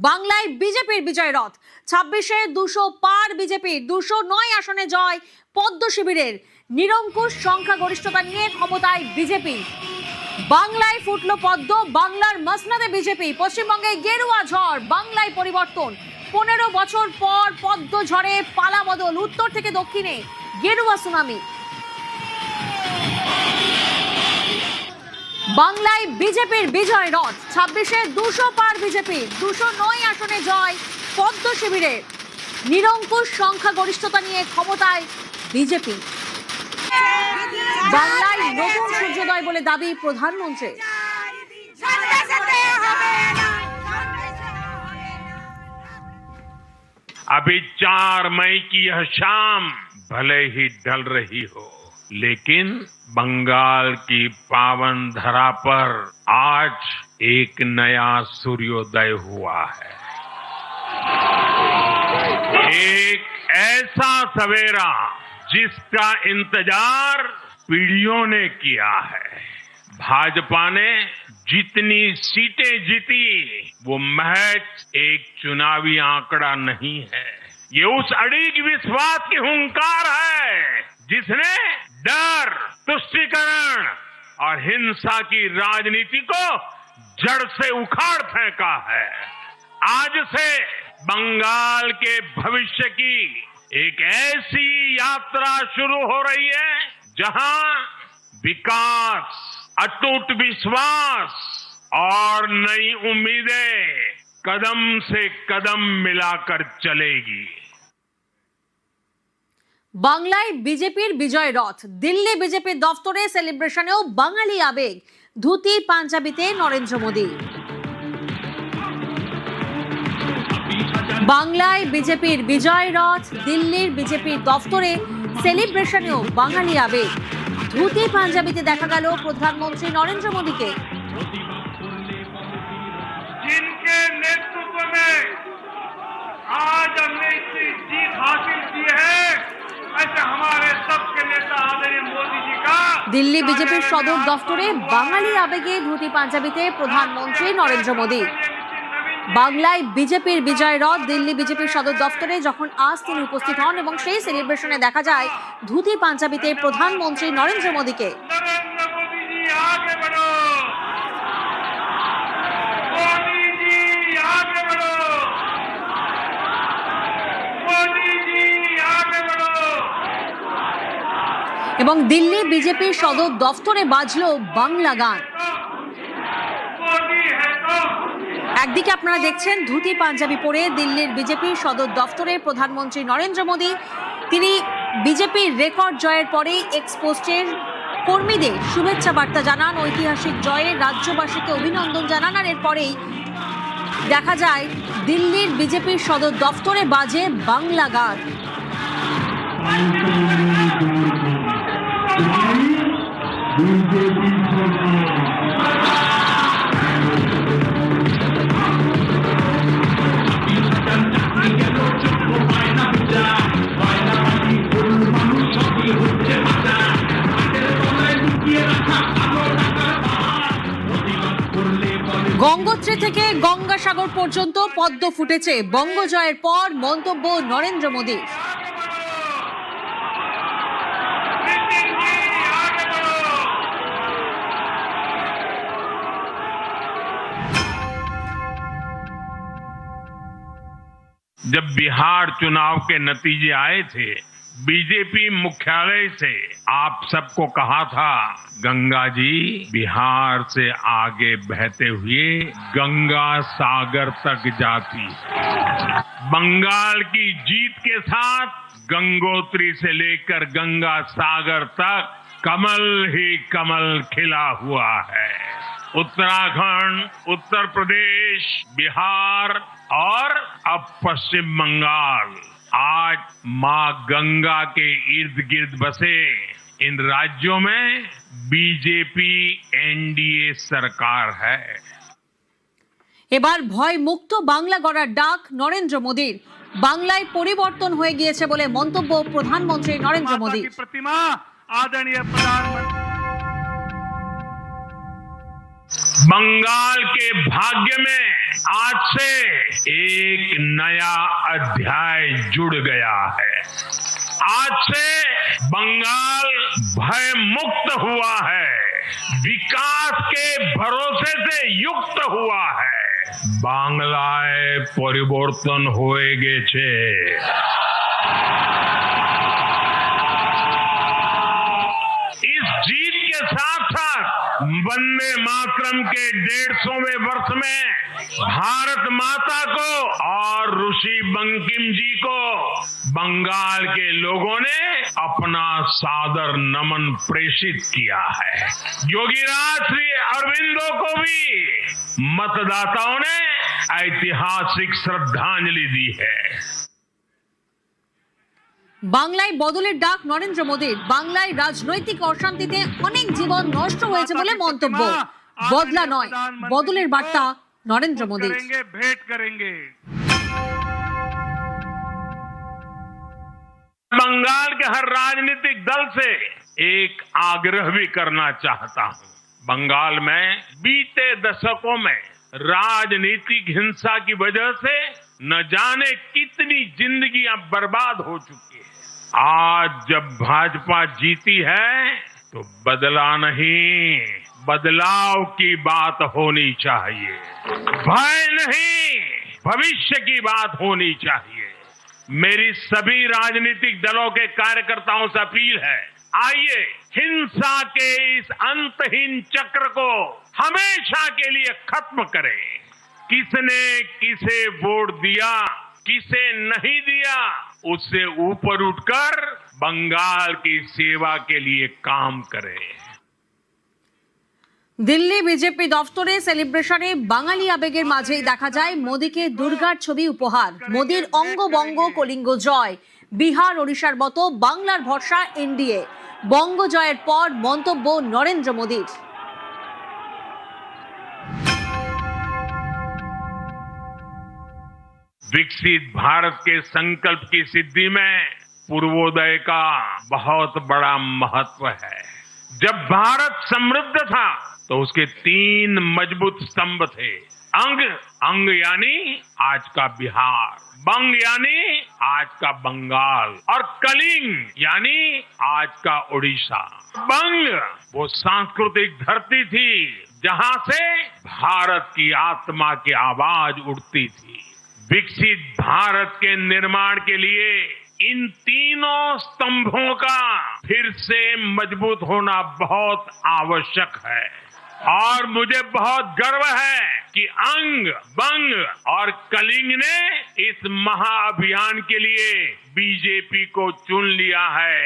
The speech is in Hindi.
বাংলায় বিজেপির বিজয় রথ 26-এ 200 পার বিজেপির 209 আসনে জয় পদ্ম শিবিরের নিরঙ্কুশ সংখ্যাগরিষ্ঠতা নিয়ে ক্ষমতায় বিজেপি। বাংলায় ফুটলো পদ্ম, বাংলার মসনদে বিজেপি। পশ্চিমবঙ্গে গেরুয়া ঝড়, বাংলায় পরিবর্তন। 15 বছর পর পদ্ম ঝড়ে পালা বদল, উত্তর থেকে দক্ষিণে গেরুয়া সুনামি। বাংলায় বিজেপির বিজয় রথ 26-এ 200 পার বিজেপির 209 আসনে জয় পদ্ম শিবিরের নিরঙ্কুশ সংখ্যাগরিষ্ঠতা নিয়ে ক্ষমতায় বিজেপি। বাংলায় নতুন সূর্যোদয় বলে দাবি প্রধানমন্ত্রী। अभी 4 मई की यह शाम भले ही ढल रही हो, लेकिन बंगाल की पावन धरा पर आज एक नया सूर्योदय हुआ है। एक ऐसा सवेरा जिसका इंतजार पीढ़ियों ने किया है। भाजपा ने जितनी सीटें जीती वो महज एक चुनावी आंकड़ा नहीं है, ये उस अड़िग विश्वास की हुंकार है जिसने डर, तुष्टीकरण और हिंसा की राजनीति को जड़ से उखाड़ फेंका है। आज से बंगाल के भविष्य की एक ऐसी यात्रा शुरू हो रही है जहां विकास, अटूट विश्वास और नई उम्मीदें कदम से कदम मिलाकर चलेगी। বাংলায় বিজেপির বিজয় রথ, দিল্লি বিজেপির দফতরে সেলিব্রেশনেও বাঙালি আবেগ, ধুতি পাঞ্জাবিতে নরেন্দ্র মোদী। বাংলায় বিজেপির বিজয় রথ, দিল্লির বিজেপির দফতরে সেলিব্রেশনেও বাঙালি আবেগ, ধুতি পাঞ্জাবিতে দেখা গেল প্রধানমন্ত্রী নরেন্দ্র মোদীকে। जिनके नेतृत्व में आज हमने इतनी जीत हासिल की है, ऐसे हमारे सबके नेता आदरणीय मोदी जी का। দিল্লি বিজেপির সদর দফতরে বাঙালি আবেগে ধুতি পাঞ্জাবিতে প্রধানমন্ত্রী নরেন্দ্র মোদী। বাংলায় বিজেপির বিজয় রথ, দিল্লি বিজেপির সদর দফতরে যখন আজ তিনি উপস্থিত হন এবং সেই সেলিব্রেশনে দেখা যায় ধুতি পাঞ্জাবিতে প্রধানমন্ত্রী নরেন্দ্র মোদীকে। नरेंद्र मोदी जी आगे बढ़ो, मोदी जी आगे बढ़ो, मोदी जी आगे बढ़ो। এবং দিল্লি বিজেপির সদর দফতরে বাজলো বাংলা গান। मोदी है तो একদিকে আপনারা দেখছেন ধুতি পাঞ্জাবি পরে দিল্লির বিজেপির সদর দফতরে প্রধানমন্ত্রী নরেন্দ্র মোদী। তিনি বিজেপির রেকর্ড জয়ের পরেই এক্সপোস্টের কর্মীদের শুভেচ্ছা বার্তা জানান, ঐতিহাসিক জয়ে রাজ্যবাসীকে অভিনন্দন জানান। আর এরপরেই দেখা যায় দিল্লির বিজেপির সদর দফতরে বাজে বাংলা গান। গঙ্গোত্রী থেকে গঙ্গাসাগর পর্যন্ত পদ্ম ফুটেছে বঙ্গজয়ের পর, মন্তব্য নরেন্দ্র মোদীর। जब बिहार चुनाव के नतीजे आए थे, बीजेपी मुख्यालय से आप सबको कहा था, गंगा जी बिहार से आगे बहते हुए गंगा सागर तक जाती है। बंगाल की जीत के साथ गंगोत्री से लेकर गंगा सागर तक कमल ही कमल खिला हुआ है। उत्तराखंड, उत्तर प्रदेश, बिहार और अब पश्चिम बंगाल आज मां गंगा के इर्द गिर्द बसे इन राज्यों में बीजेपी एनडीए सरकार है। এবার ভয় মুক্ত বাংলা গড়ার ডাক নরেন্দ্র মোদীর। বাংলায় পরিবর্তন হয়ে গিয়েছে বলে মন্তব্য প্রধানমন্ত্রী নরেন্দ্র মোদী। प्रतिमा आदरणीय प्रधानमंत्री बंगाल के भाग्य में आज से एक नया अध्याय जुड़ गया है। आज से बंगाल भय मुक्त हुआ है, विकास के भरोसे से युक्त हुआ है। बांग्लाय परिवर्तन होए गेছে। इस जीत के साथ साथ वंदे मातरम के 150वें वर्ष में भारत माता को और ऋषि बंकिम जी को बंगाल के लोगों ने अपना सादर नमन प्रेषित किया है। योगीराज श्री अरविंदो को भी मतदाताओं ने ऐतिहासिक श्रद्धांजलि दी है। বাংলায় বদলের ডাক নরেন্দ্র মোদীর। বাংলায় রাজনৈতিক অশান্তিতে অনেক জীবন নষ্ট হয়েছে বলে মন্তব্য। বদলা নয়, বদলের বার্তা নরেন্দ্র মোদীর। भेंट करेंगे। बंगाल के हर राजनीतिक दल से एक आग्रह भी करना चाहता हूं। बंगाल में बीते दशकों में राजनीतिक हिंसा की वजह से न जाने कितनी जिंदगियां बर्बाद हो चुकी है। आज जब भाजपा जीती है तो बदला नहीं, बदलाव की बात होनी चाहिए। भय नहीं, भविष्य की बात होनी चाहिए। मेरी सभी राजनीतिक दलों के कार्यकर्ताओं से अपील है, आइए हिंसा के इस अंतहीन चक्र को हमेशा के लिए खत्म करें। किसने किसे वोट दिया, किसे नहीं दिया, उससे ऊपर उठकर बंगाल की सेवा के लिए काम करें। দিল্লি বিজেপি দফতরে সেলিব্রেশনে বাঙালি আবেগের মাঝেই দেখা যায় মোদীকে দুর্গার ছবি উপহার। মোদীর অঙ্গবঙ্গ কলিঙ্গ জয়। বিহার ওড়িশার মতো বাংলার ভরসা এনডিএ। বঙ্গ জয়ের পর মন্তব্য নরেন্দ্র মোদীর। विकसित भारत के संकल्प की सिद्धि में पूर्वोदय का बहुत बड़ा महत्व है। जब भारत समृद्ध था तो उसके 3 मजबूत स्तंभ थे। अंग यानी आज का बिहार, बंग यानी आज का बंगाल और कलिंग यानी आज का उड़ीसा। बंग वो सांस्कृतिक धरती थी जहां से भारत की आत्मा की आवाज उठती थी। विकसित भारत के निर्माण के लिए इन तीनों स्तंभों का फिर से मजबूत होना बहुत आवश्यक है और मुझे बहुत गर्व है कि अंग, बंग और कलिंग ने इस महाअभियान के लिए बीजेपी को चुन लिया है।